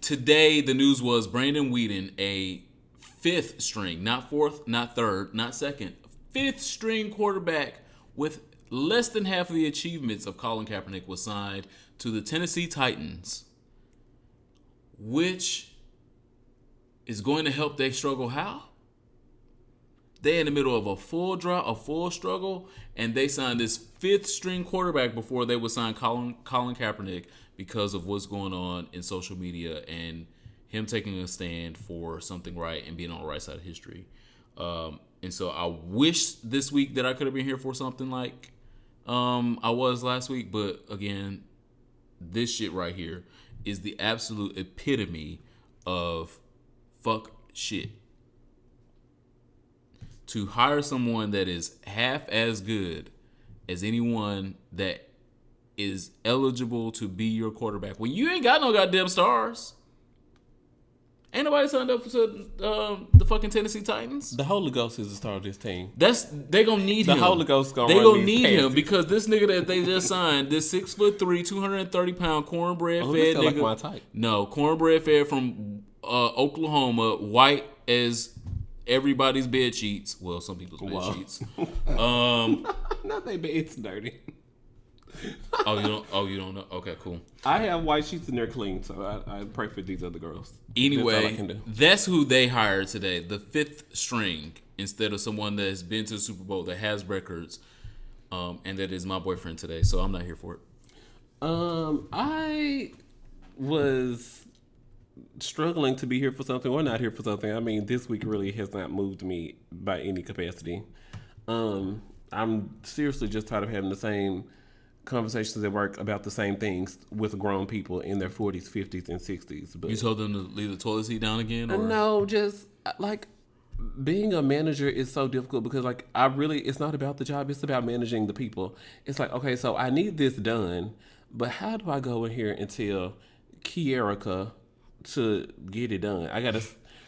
Today the news was Brandon Whedon, a fifth string, not fourth, not third, not second, fifth string quarterback with less than half of the achievements of Colin Kaepernick, was signed to the Tennessee Titans, which is going to help they struggle. How? They're in the middle of a full struggle, and they signed this fifth string quarterback before they would sign Colin Kaepernick because of what's going on in social media and him taking a stand for something right and being on the right side of history. And so I wish this week that I could have been here for something like I was last week. But again, this shit right here is the absolute epitome of fuck shit. To hire someone that is half as good as anyone that is eligible to be your quarterback when you ain't got no goddamn stars. Ain't nobody signed up to the fucking Tennessee Titans. The Holy Ghost is the star of this team. They gonna need The him. Holy Ghost gonna They run gonna these need him passes. because this nigga that they just signed, this 6'3", 230-pound cornbread Oh, fed that sound nigga. like my type. No, cornbread fed from Oklahoma, white as everybody's bed sheets. Well, some people's bed sheets. Not they beds dirty. You don't know. Okay, cool. I have white sheets and they're clean, so I pray for these other girls. Anyway, that's all I can do. That's who they hired today, the fifth string, instead of someone that has been to the Super Bowl, that has records, and that is my boyfriend today. So I'm not here for it. I was struggling to be here for something or not here for something. I mean, this week really has not moved me by any capacity. I'm seriously just tired of having the same conversations at work about the same things with grown people in their 40s, 50s, and 60s. But You told them to leave the toilet seat down again? Or? no, just like being a manager is so difficult because like it's not about the job, it's about managing the people. It's like, okay, so I need this done, but how do I go in here and tell Kierica to get it done? I gotta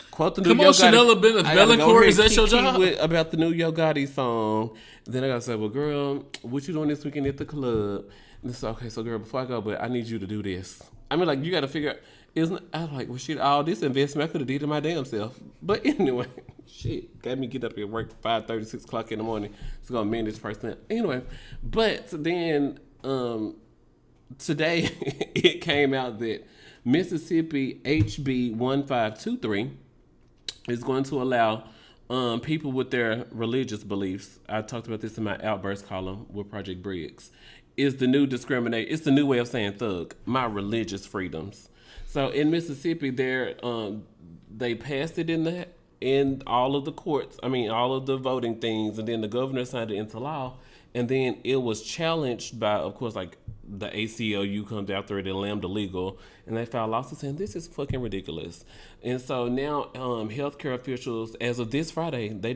quote the new Come on, Chanel Bellancourt, is that your job? About the new Yo Gotti song. Then I gotta say, well, girl, what you doing this weekend at the club? And it's okay, so girl, before I go, but I need you to do this. I mean, like, you gotta figure out, I'm like, well, shit, all this investment I could have did to my damn self. But anyway, shit, got me get up at work 5:30, 6 o'clock in the morning. It's gonna manage person. Anyway, but then today it came out that Mississippi HB 1523 is going to allow people with their religious beliefs. I talked about this in my Outburst column with Project Briggs. Is the new it's the new way of saying thug. My religious freedoms. So in Mississippi, they passed it in all of the courts. I mean, all of the voting things, and then the governor signed it into law. And then it was challenged by, of course, like the ACLU comes after it and Lambda Legal, and they filed lawsuits saying this is fucking ridiculous. And so now healthcare officials, as of this Friday, they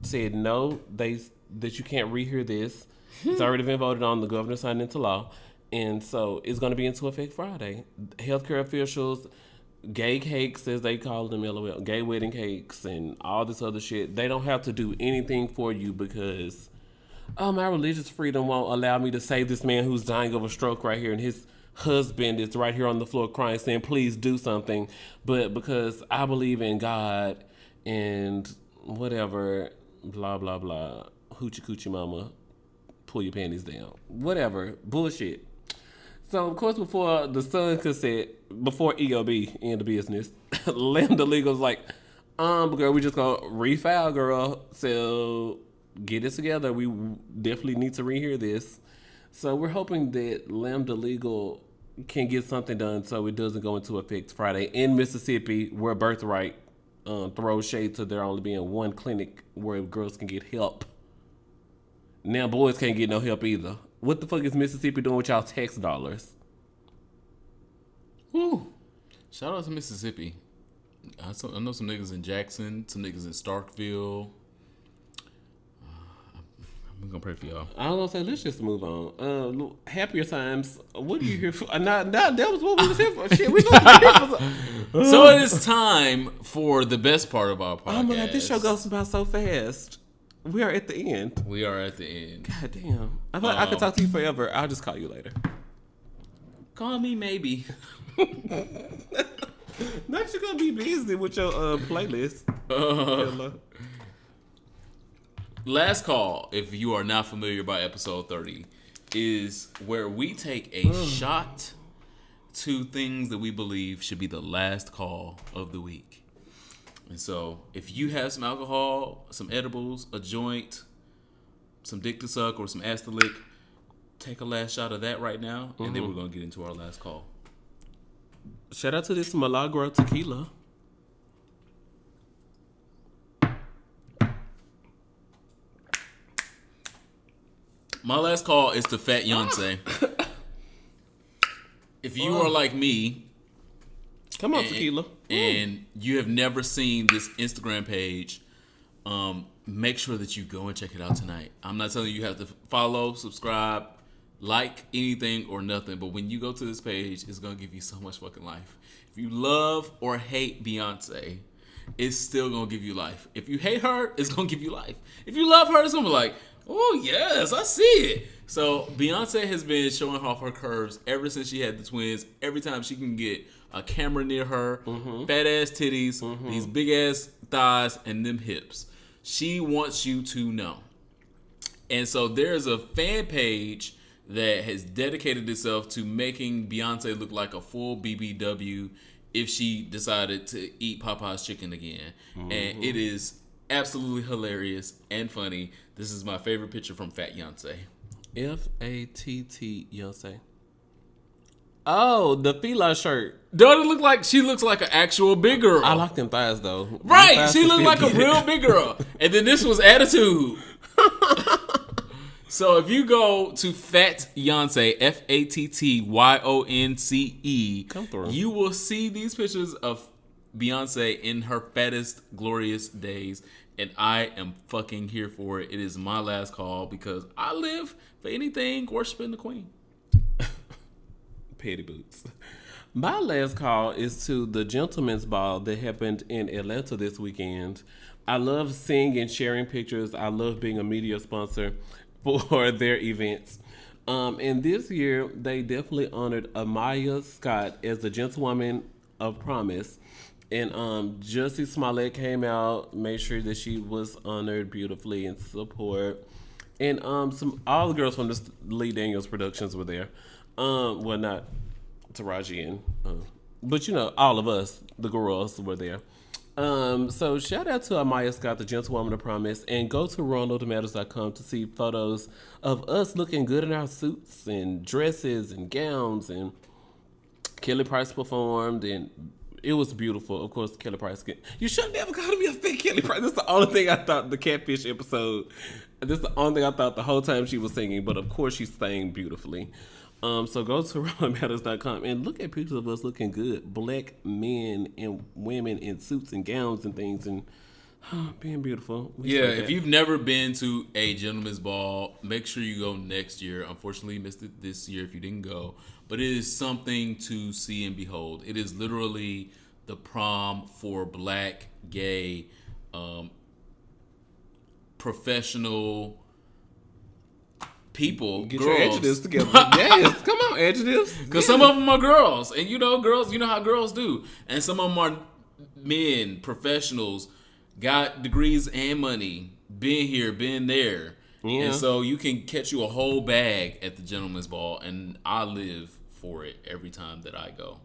said no, that you can't rehear this. It's already been voted on. The governor signed into law. And so it's going to be into effect Friday. Healthcare officials, gay cakes, as they call them, LOL, gay wedding cakes, and all this other shit, they don't have to do anything for you because my religious freedom won't allow me to save this man who's dying of a stroke right here, and his husband is right here on the floor crying, saying, please do something. But because I believe in God and whatever, blah, blah, blah, hoochie coochie mama, pull your panties down. Whatever. Bullshit. So, of course, before the Sun could say, before EOB in the business, Lambda Legal's like, girl, we just gonna refile, girl. So, get it together. We definitely need to rehear this. So, we're hoping that Lambda Legal can get something done so it doesn't go into effect Friday. In Mississippi, where Birthright throws shade to there only being one clinic where girls can get help. Now, boys can't get no help either. What the fuck is Mississippi doing with y'all tax dollars? Woo. Shout out to Mississippi. I know some niggas in Jackson, some niggas in Starkville. I'm gonna pray for y'all. I was gonna say, let's just move on. Happier times. What are you here for? That was what we was here for. Shit, we supposed to be here for. So it is time for the best part of our podcast. Oh my god, this show goes by so fast. We are at the end. We are at the end. God damn. I thought I could talk to you forever. I'll just call you later. Call me maybe. Not you gonna be busy with your playlist. Last call, if you are not familiar by episode 30, is where we take a shot to things that we believe should be the last call of the week. And so, if you have some alcohol, some edibles, a joint, some dick to suck, or some ass to lick, take a last shot of that right now, and then we're going to get into our last call. Shout out to this Milagro tequila. My last call is to Fat Yonsei. If you are like me, come on, tequila, and you have never seen this Instagram page, make sure that you go and check it out tonight. I'm not telling you have to follow, subscribe, like anything or nothing, but when you go to this page, it's gonna give you so much fucking life. If you love or hate Beyonce, it's still gonna give you life. If you hate her, it's gonna give you life. If you love her, it's gonna be like, oh yes, I see it. So Beyonce has been showing off her curves ever since she had the twins. Every time she can get a camera near her, fat ass titties, these big ass thighs, and them hips. She wants you to know. And so there's a fan page that has dedicated itself to making Beyonce look like a full BBW if she decided to eat Popeye's chicken again. And it is absolutely hilarious and funny. This is my favorite picture from Fat Beyonce. F-A-T-T Beyonce. Oh, the Fila shirt. Don't it look like she looks like an actual big girl? I like them thighs though. Right, Thighs she looked like a get it. real big girl. And then this was attitude. So if you go to Fat Beyonce, F-A-T-T-Y-O-N-C-E, come through. You will see these pictures of Beyonce in her fattest, glorious days. And I am fucking here for it. It is my last call because I live for anything worshiping the queen. Petty boots. My last call is to the Gentleman's Ball that happened in Atlanta this weekend. I love seeing and sharing pictures. I love being a media sponsor for their events. And this year, they definitely honored Amaya Scott as the Gentlewoman of Promise. And Jussie Smollett came out, made sure that she was honored beautifully in support. And all the girls from the Lee Daniels Productions were there. Well, not Taraji and, but you know, all of us, the girls, were there. So shout out to Amaya Scott, the Gentlewoman of Promise, and go to ronaldmatters.com to see photos of us looking good in our suits and dresses and gowns. And Kelly Price performed, and it was beautiful. Of course, Kelly Price. You should never call me a fake Kelly Price. That's the only thing I thought the Catfish episode. This is the only thing I thought the whole time she was singing. But of course, she sang beautifully. So go to ronaldmatters.com and look at pictures of us looking good. Black men and women in suits and gowns and things, and being beautiful. If you've never been to a gentleman's ball, make sure you go next year. Unfortunately, you missed it this year if you didn't go. But it is something to see and behold. It is literally the prom for black, gay, professional people, get girls. your adjectives together. Yes, come on, adjectives. Because some of them are girls, and girls, you know how girls do. And some of them are men, professionals, got degrees and money, been here, been there. Yeah. And so you can catch you a whole bag at the gentleman's ball, and I live for it every time that I go.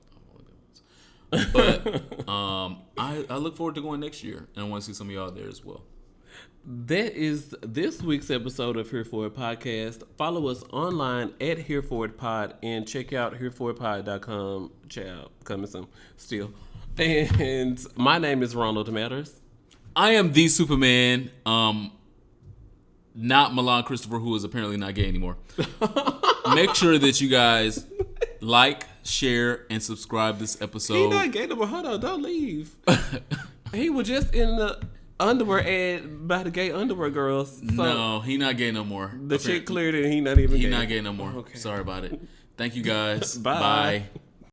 But I look forward to going next year, and I want to see some of y'all there as well. That is this week's episode of Here For It Podcast. Follow us online at Here For It Pod and check out hereforitpod.com. Ciao. Coming soon. Still. And my name is Ronald Matters. I am the Superman. Not Milan Christopher, who is apparently not gay anymore. Make sure that you guys like, share, and subscribe this episode. He not gay no more. Hold on. Don't leave. He was just in the underwear ad by the gay underwear girls. So no, he not gay no more. The chick cleared it and he not even gay. He not gay no more. Okay. Sorry about it. Thank you guys. Bye. Bye.